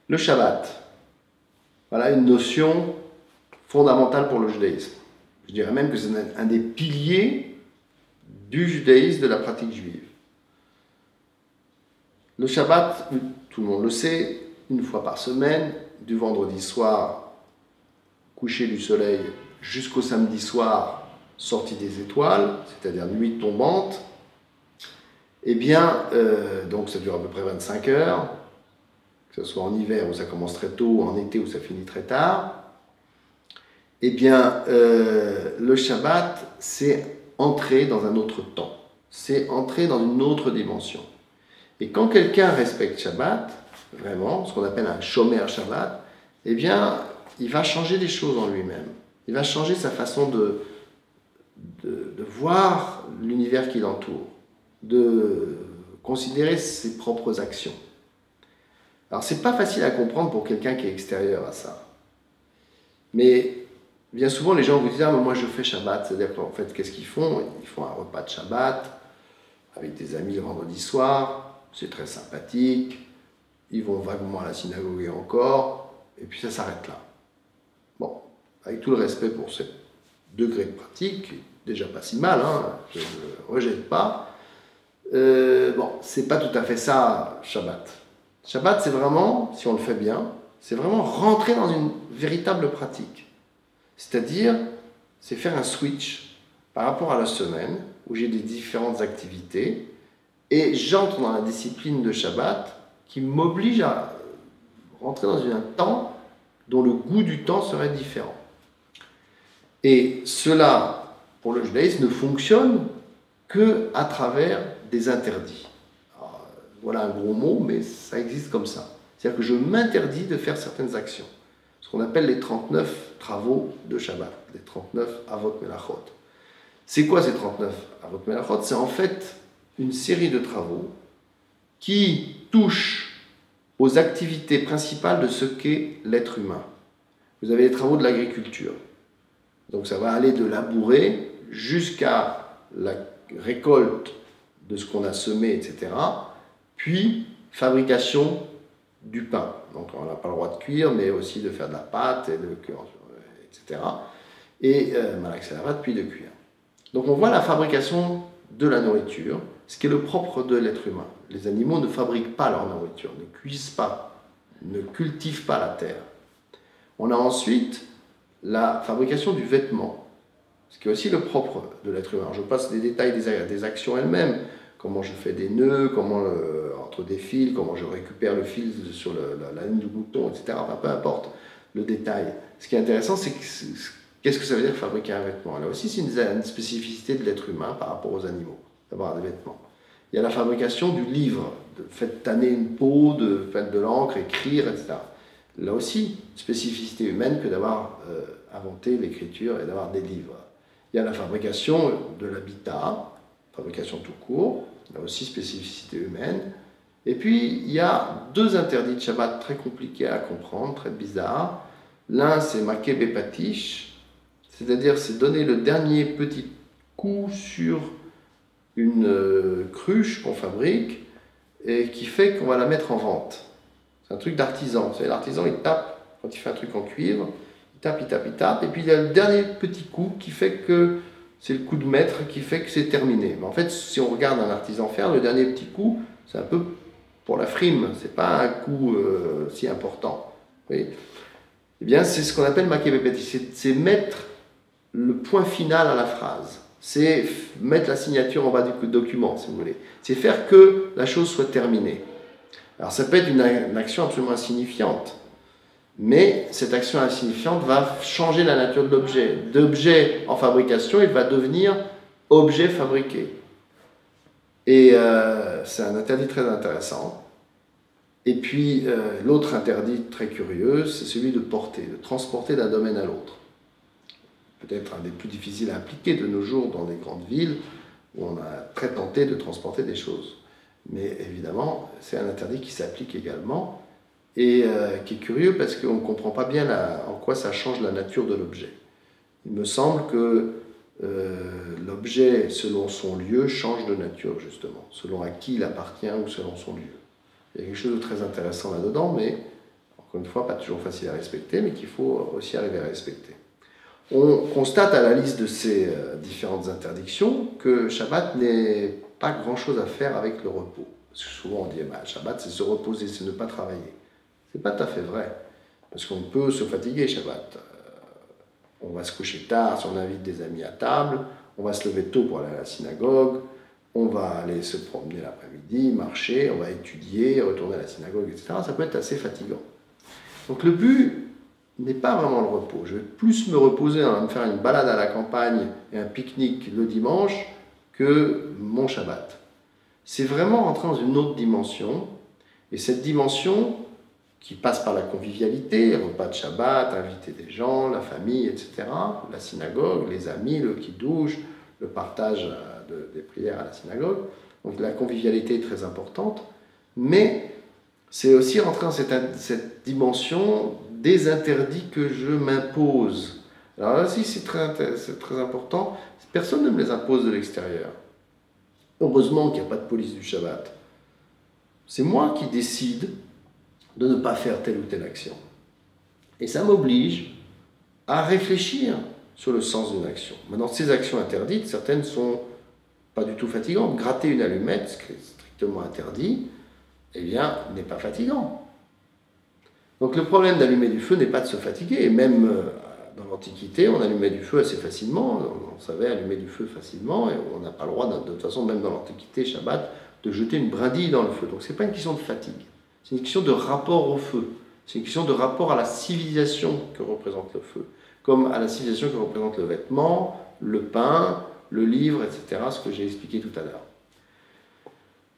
Le Shabbat, voilà une notion fondamentale pour le judaïsme. Je dirais même que c'est un des piliers du judaïsme, de la pratique juive. Le Shabbat, tout le monde le sait, une fois par semaine, du vendredi soir, coucher du soleil, jusqu'au samedi soir, sortie des étoiles, c'est-à-dire nuit tombante, eh bien, donc ça dure à peu près 25 heures, que ce soit en hiver où ça commence très tôt, en été où ça finit très tard. Eh bien, le Shabbat, c'est entrer dans un autre temps, c'est entrer dans une autre dimension. Et quand quelqu'un respecte Shabbat, vraiment, ce qu'on appelle un Shomer Shabbat, eh bien, il va changer des choses en lui-même. Il va changer sa façon de voir l'univers qui l'entoure, de considérer ses propres actions. Alors, c'est pas facile à comprendre pour quelqu'un qui est extérieur à ça. Mais bien souvent, les gens vous disent « Ah, mais moi je fais Shabbat ». C'est-à-dire qu'en fait, qu'est-ce qu'ils font? Ils font un repas de Shabbat avec des amis le vendredi soir. C'est très sympathique. Ils vont vaguement à la synagogue et encore. Et puis ça s'arrête là. Bon, avec tout le respect pour ce degré de pratique, déjà pas si mal, hein, je ne le rejette pas. Bon, c'est pas tout à fait ça, Shabbat. Shabbat, c'est vraiment, si on le fait bien, c'est vraiment rentrer dans une véritable pratique. C'est-à-dire, c'est faire un switch par rapport à la semaine, où j'ai des différentes activités, et j'entre dans la discipline de Shabbat qui m'oblige à rentrer dans un temps dont le goût du temps serait différent. Et cela, pour le judaïsme, ne fonctionne qu'à travers des interdits. Alors, voilà un gros mot, mais ça existe comme ça. C'est-à-dire que je m'interdis de faire certaines actions. Ce qu'on appelle les 39 travaux de Shabbat, les 39 Avot Melachot. C'est quoi ces 39 Avot Melachot? C'est en fait une série de travaux qui touchent aux activités principales de ce qu'est l'être humain. Vous avez les travaux de l'agriculture. Donc ça va aller de labourer jusqu'à la récolte de ce qu'on a semé, etc. Puis fabrication du pain. Donc on n'a pas le droit de cuire, mais aussi de faire de la pâte, et de cuire, etc. Et malaxer la pâte, puis de cuire. Donc on voit la fabrication de la nourriture, ce qui est le propre de l'être humain. Les animaux ne fabriquent pas leur nourriture, ne cuisent pas, ne cultivent pas la terre. On a ensuite la fabrication du vêtement, ce qui est aussi le propre de l'être humain. Je passe les détails des actions elles-mêmes, comment je fais des nœuds, comment entre des fils, comment je récupère le fil sur la laine du bouton, etc. Enfin, peu importe le détail. Ce qui est intéressant, c'est qu'est-ce que ça veut dire fabriquer un vêtement? Là aussi, c'est une spécificité de l'être humain par rapport aux animaux, d'avoir des vêtements. Il y a la fabrication du livre, de fait tanner une peau, de faire de l'encre, écrire, etc. Là aussi, spécificité humaine que d'avoir inventé l'écriture et d'avoir des livres. Il y a la fabrication de l'habitat, fabrication tout court, là aussi spécificité humaine. Et puis, il y a deux interdits de Shabbat très compliqués à comprendre, très bizarres. L'un, c'est Makeh Bepatish, c'est-à-dire c'est donner le dernier petit coup sur une cruche qu'on fabrique et qui fait qu'on va la mettre en vente. C'est un truc d'artisan. Vous savez, l'artisan, il tape, quand il fait un truc en cuivre, il tape, et puis il y a le dernier petit coup qui fait que c'est le coup de maître qui fait que c'est terminé. Mais en fait, si on regarde un artisan faire, le dernier petit coup, c'est un peu pour la frime, c'est pas un coup si important. Oui. Eh bien, c'est ce qu'on appelle Makeh Bepatish, c'est mettre le point final à la phrase. C'est mettre la signature en bas du document, si vous voulez. C'est faire que la chose soit terminée. Alors ça peut être une action absolument insignifiante, mais cette action insignifiante va changer la nature de l'objet. D'objet en fabrication, il va devenir objet fabriqué. Et c'est un interdit très intéressant. Et puis l'autre interdit très curieux, c'est celui de porter, de transporter d'un domaine à l'autre. Peut-être un des plus difficiles à appliquer de nos jours dans les grandes villes, où on a très tenté de transporter des choses. Mais évidemment, c'est un interdit qui s'applique également et qui est curieux parce qu'on ne comprend pas bien en quoi ça change la nature de l'objet. Il me semble que l'objet, selon son lieu, change de nature, justement, selon à qui il appartient ou selon son lieu. Il y a quelque chose de très intéressant là-dedans, mais Encore une fois, pas toujours facile à respecter, mais qu'il faut aussi arriver à respecter. On constate à la liste de ces différentes interdictions que Shabbat n'est pas grand-chose à faire avec le repos. Parce que souvent on dit, Shabbat c'est se reposer, c'est ne pas travailler. C'est pas tout à fait vrai, parce qu'on peut se fatiguer Shabbat. On va se coucher tard si on invite des amis à table, on va se lever tôt pour aller à la synagogue, on va aller se promener l'après-midi, marcher, on va étudier, retourner à la synagogue, etc. Ça peut être assez fatigant. Donc le but n'est pas vraiment le repos. Je vais plus me reposer en me faire une balade à la campagne et un pique-nique le dimanche que mon Shabbat. C'est vraiment rentrer dans une autre dimension, et cette dimension qui passe par la convivialité, repas de Shabbat, inviter des gens, la famille, etc., la synagogue, les amis, le kiddush, le partage des prières à la synagogue. Donc la convivialité est très importante, mais c'est aussi rentrer dans cette dimension des interdits que je m'impose. Alors là aussi, c'est très important, personne ne me les impose de l'extérieur. Heureusement qu'il n'y a pas de police du Shabbat. C'est moi qui décide de ne pas faire telle ou telle action. Et ça m'oblige à réfléchir sur le sens d'une action. Maintenant, ces actions interdites, certaines sont pas du tout fatigantes. Gratter une allumette, ce qui est strictement interdit, eh bien, n'est pas fatigant. Donc le problème d'allumer du feu n'est pas de se fatiguer. Et même dans l'Antiquité, on allumait du feu assez facilement. On savait allumer du feu facilement, et on n'a pas le droit, de toute façon, même dans l'Antiquité, Shabbat, de jeter une brindille dans le feu. Donc ce n'est pas une question de fatigue. C'est une question de rapport au feu. C'est une question de rapport à la civilisation que représente le feu. Comme à la civilisation que représente le vêtement, le pain, le livre, etc. Ce que j'ai expliqué tout à l'heure.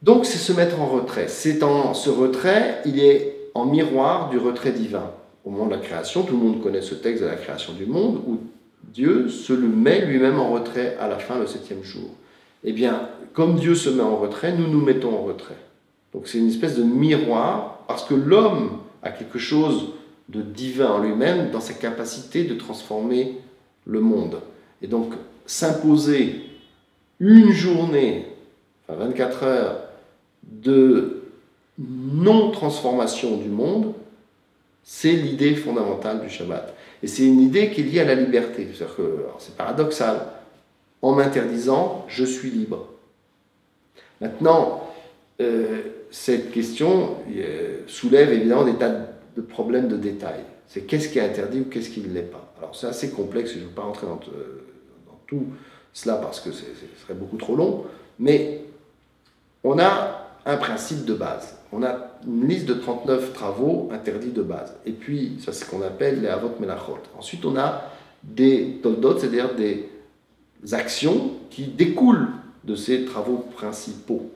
Donc c'est se mettre en retrait. Ce retrait, il est en miroir du retrait divin. Au moment de la création, tout le monde connaît ce texte de la création du monde, où Dieu se le met lui-même en retrait à la fin, le 7e jour. Eh bien, comme Dieu se met en retrait, nous nous mettons en retrait. Donc c'est une espèce de miroir, parce que l'homme a quelque chose de divin en lui-même dans sa capacité de transformer le monde. Et donc s'imposer une journée, enfin 24 heures, de non-transformation du monde, c'est l'idée fondamentale du Shabbat. Et c'est une idée qui est liée à la liberté. C'est-à-dire que, c'est paradoxal, en m'interdisant, je suis libre. Maintenant, cette question soulève évidemment des tas de problèmes de détail. C'est qu'est-ce qui est interdit ou qu'est-ce qui ne l'est pas. Alors c'est assez complexe, je ne vais pas rentrer dans tout cela parce que ce serait beaucoup trop long, mais on a un principe de base. On a une liste de 39 travaux interdits de base. Et puis, ça c'est ce qu'on appelle les avot melachot. Ensuite, on a des toldot, c'est-à-dire des actions qui découlent de ces travaux principaux.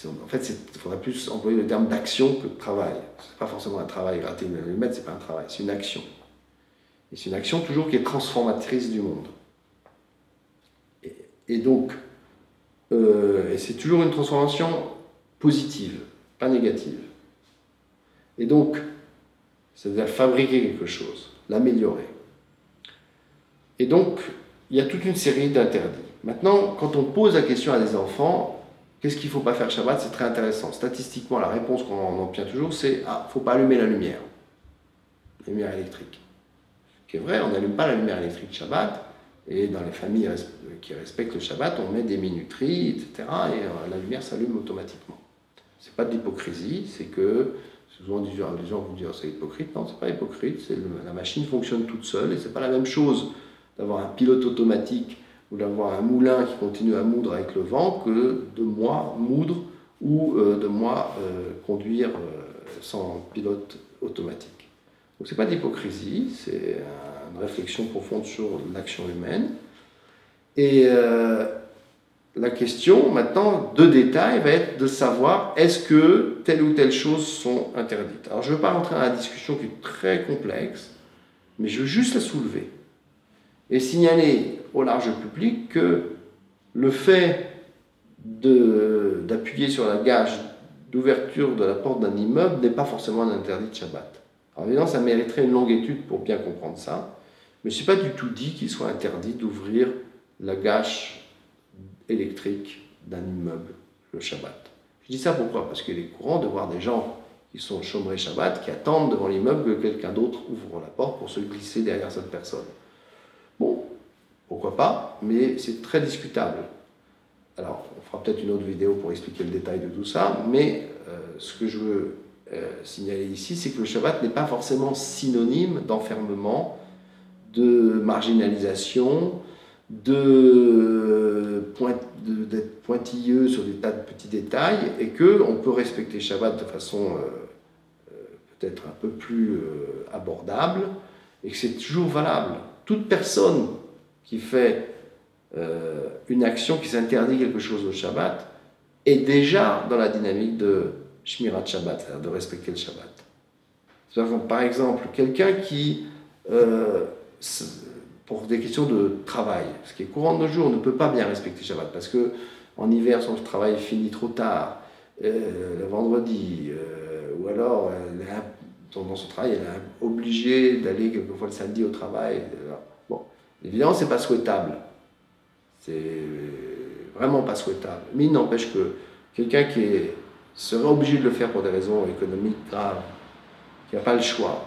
En fait, il faudrait plus employer le terme d'action que de travail. Ce n'est pas forcément un travail, gratter une allumette, ce n'est pas un travail, c'est une action. Et c'est une action toujours qui est transformatrice du monde. Et donc, et c'est toujours une transformation positive, pas négative. Et donc, c'est-à-dire fabriquer quelque chose, l'améliorer. Et donc, il y a toute une série d'interdits. Maintenant, quand on pose la question à des enfants, qu'est-ce qu'il ne faut pas faire Shabbat? C'est très intéressant. Statistiquement, la réponse qu'on obtient toujours, c'est « il ne faut pas allumer la lumière électrique ». Ce qui est vrai, on n'allume pas la lumière électrique Shabbat, et dans les familles qui respectent le Shabbat, on met des minuteries, etc., et la lumière s'allume automatiquement. Ce n'est pas de l'hypocrisie, c'est que, souvent les gens vont dire c'est hypocrite. Non, ce n'est pas hypocrite, la machine fonctionne toute seule, et ce n'est pas la même chose d'avoir un pilote automatique ou d'avoir un moulin qui continue à moudre avec le vent que de moi moudre ou de moi conduire sans pilote automatique. Donc ce n'est pas d'hypocrisie, c'est une réflexion profonde sur l'action humaine. Et la question maintenant de détail va être de savoir est-ce que telle ou telle chose sont interdites. Alors je ne veux pas rentrer dans la discussion qui est très complexe, mais je veux juste la soulever et signaler au large public que le fait d'appuyer sur la gage d'ouverture de la porte d'un immeuble n'est pas forcément un interdit de Shabbat. Alors évidemment, ça mériterait une longue étude pour bien comprendre ça, mais ce n'est pas du tout dit qu'il soit interdit d'ouvrir la gâche électrique d'un immeuble le Shabbat. Je dis ça pourquoi? Parce qu'il est courant de voir des gens qui sont chômeurs Shabbat, qui attendent devant l'immeuble que quelqu'un d'autre ouvre la porte pour se glisser derrière cette personne. Bon, pourquoi pas, mais c'est très discutable. Alors, on fera peut-être une autre vidéo pour expliquer le détail de tout ça, mais ce que je veux signaler ici, c'est que le Shabbat n'est pas forcément synonyme d'enfermement, de marginalisation, d'être pointilleux sur des tas de petits détails, et qu'on peut respecter Shabbat de façon peut-être un peu plus abordable, et que c'est toujours valable. Toute personne qui fait une action qui s'interdit quelque chose au Shabbat est déjà dans la dynamique de Shmirat Shabbat, c'est-à-dire de respecter le Shabbat. Par exemple, quelqu'un qui, pour des questions de travail, ce qui est courant de nos jours, ne peut pas bien respecter Shabbat, parce qu'en hiver, son travail finit trop tard, le vendredi, ou alors dans son travail, elle est obligée d'aller quelquefois le samedi au travail. Bon, évidemment, ce n'est pas souhaitable. C'est vraiment pas souhaitable. Mais il n'empêche que quelqu'un qui serait obligé de le faire pour des raisons économiques graves, qui n'a pas le choix,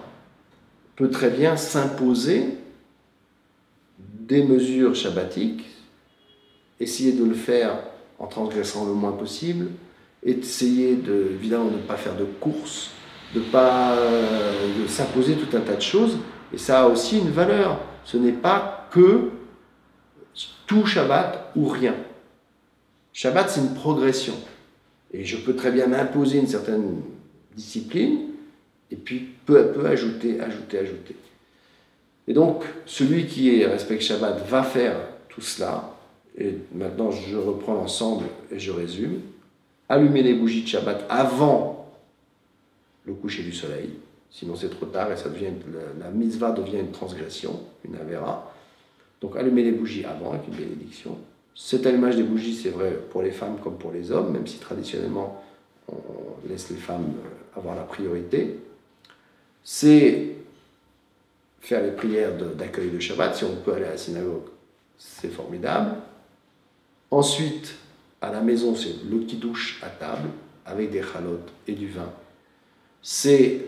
peut très bien s'imposer des mesures shabbatiques, essayer de le faire en transgressant le moins possible, essayer évidemment de ne pas faire de courses, de s'imposer tout un tas de choses, et ça a aussi une valeur. Ce n'est pas que tout Shabbat ou rien. Shabbat, c'est une progression. Et je peux très bien m'imposer une certaine discipline, et puis peu à peu ajouter. Et donc, celui qui respecte Shabbat va faire tout cela. Et maintenant, je reprends l'ensemble et je résume. Allumer les bougies de Shabbat avant le coucher du soleil, sinon c'est trop tard et la mitzvah devient une transgression, une avéra. Donc allumer les bougies avant avec une bénédiction. Cet allumage des bougies, c'est vrai pour les femmes comme pour les hommes, même si traditionnellement on laisse les femmes avoir la priorité. C'est faire les prières d'accueil de Shabbat. Si on peut aller à la synagogue, c'est formidable. Ensuite, à la maison, c'est le kiddush à table, avec des chalotes et du vin. C'est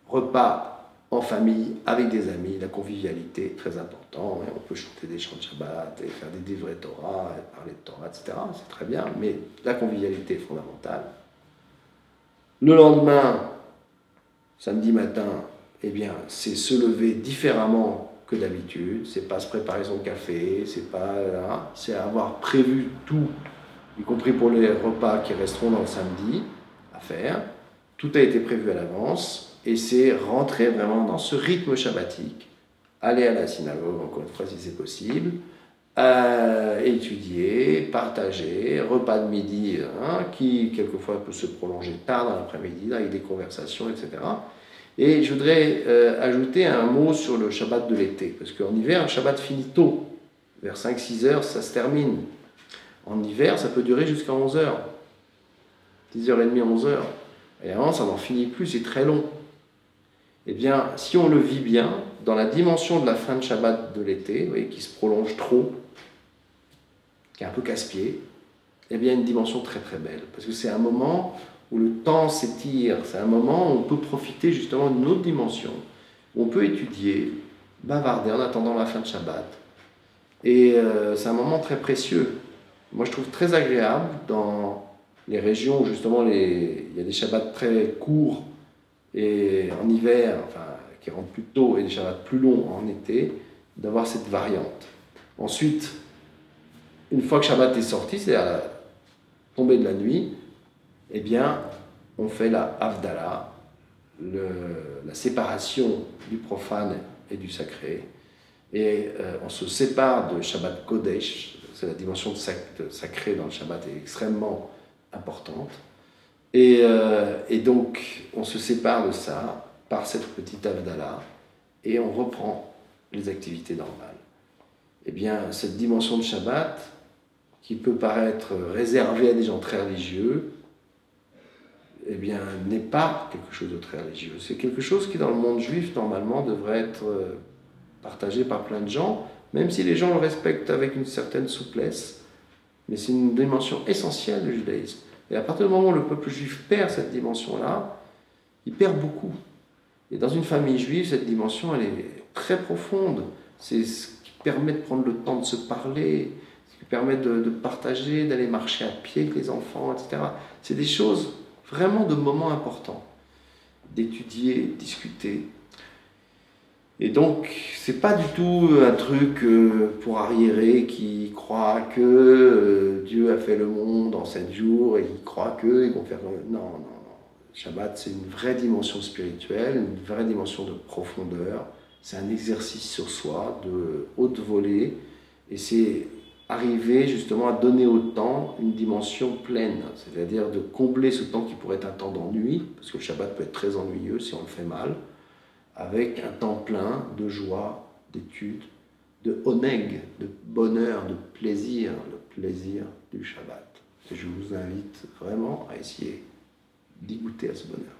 repas en famille, avec des amis, la convivialité, très important. Et on peut chanter des chants de Shabbat, et faire des divrei Torah, et parler de Torah, etc. C'est très bien, mais la convivialité est fondamentale. Le lendemain, samedi matin, eh bien, c'est se lever différemment que d'habitude. C'est pas se préparer son café, c'est avoir prévu tout, y compris pour les repas qui resteront dans le samedi, à faire. Tout a été prévu à l'avance, et c'est rentrer vraiment dans ce rythme shabbatique. Aller à la synagogue, encore une fois, si c'est possible, étudier, partager, repas de midi, qui quelquefois peut se prolonger tard dans l'après-midi, avec des conversations, etc. Et je voudrais ajouter un mot sur le Shabbat de l'été, parce qu'en hiver, un Shabbat finit tôt, vers 5-6 heures, ça se termine. En hiver, ça peut durer jusqu'à 11 heures, 10h30, 11 heures. Et avant, ça n'en finit plus, c'est très long. Eh bien, si on le vit bien, dans la dimension de la fin de Shabbat de l'été, vous voyez, qui se prolonge trop, qui est un peu casse-pied, eh bien, une dimension très très belle. Parce que c'est un moment où le temps s'étire, c'est un moment où on peut profiter justement d'une autre dimension, où on peut étudier, bavarder en attendant la fin de Shabbat. Et c'est un moment très précieux. Moi, je trouve très agréable dans les régions où justement il y a des Shabbats très courts et en hiver, enfin, qui rentrent plus tôt, et des Shabbats plus longs en été, d'avoir cette variante. Ensuite, une fois que Shabbat est sorti, c'est à la tombée de la nuit, eh bien, on fait la Havdalah, la séparation du profane et du sacré, et on se sépare de Shabbat Kodesh, c'est la dimension de sacré dans le Shabbat est extrêmement importante, et donc on se sépare de ça par cette petite Havdalah, et on reprend les activités normales. Eh bien, cette dimension de Shabbat, qui peut paraître réservée à des gens très religieux, eh bien, n'est pas quelque chose de très religieux. C'est quelque chose qui, dans le monde juif, normalement, devrait être partagé par plein de gens, même si les gens le respectent avec une certaine souplesse. Mais c'est une dimension essentielle du judaïsme. Et à partir du moment où le peuple juif perd cette dimension-là, il perd beaucoup. Et dans une famille juive, cette dimension, elle est très profonde. C'est ce qui permet de prendre le temps de se parler, ce qui permet de partager, d'aller marcher à pied avec les enfants, etc. C'est des choses vraiment de moments importants, d'étudier, de discuter. Et donc, c'est pas du tout un truc pour arriérés qui croient que Dieu a fait le monde en 7 jours et ils croient qu'ils vont faire... Non, non, non. Shabbat, c'est une vraie dimension spirituelle, une vraie dimension de profondeur. C'est un exercice sur soi, de haute volée. Et c'est arriver justement à donner au temps une dimension pleine. C'est-à-dire de combler ce temps qui pourrait être un temps d'ennui, parce que le Shabbat peut être très ennuyeux si on le fait mal, avec un temps plein de joie, d'étude, de oneg, de bonheur, de plaisir, le plaisir du Shabbat. Et je vous invite vraiment à essayer d'y goûter à ce bonheur.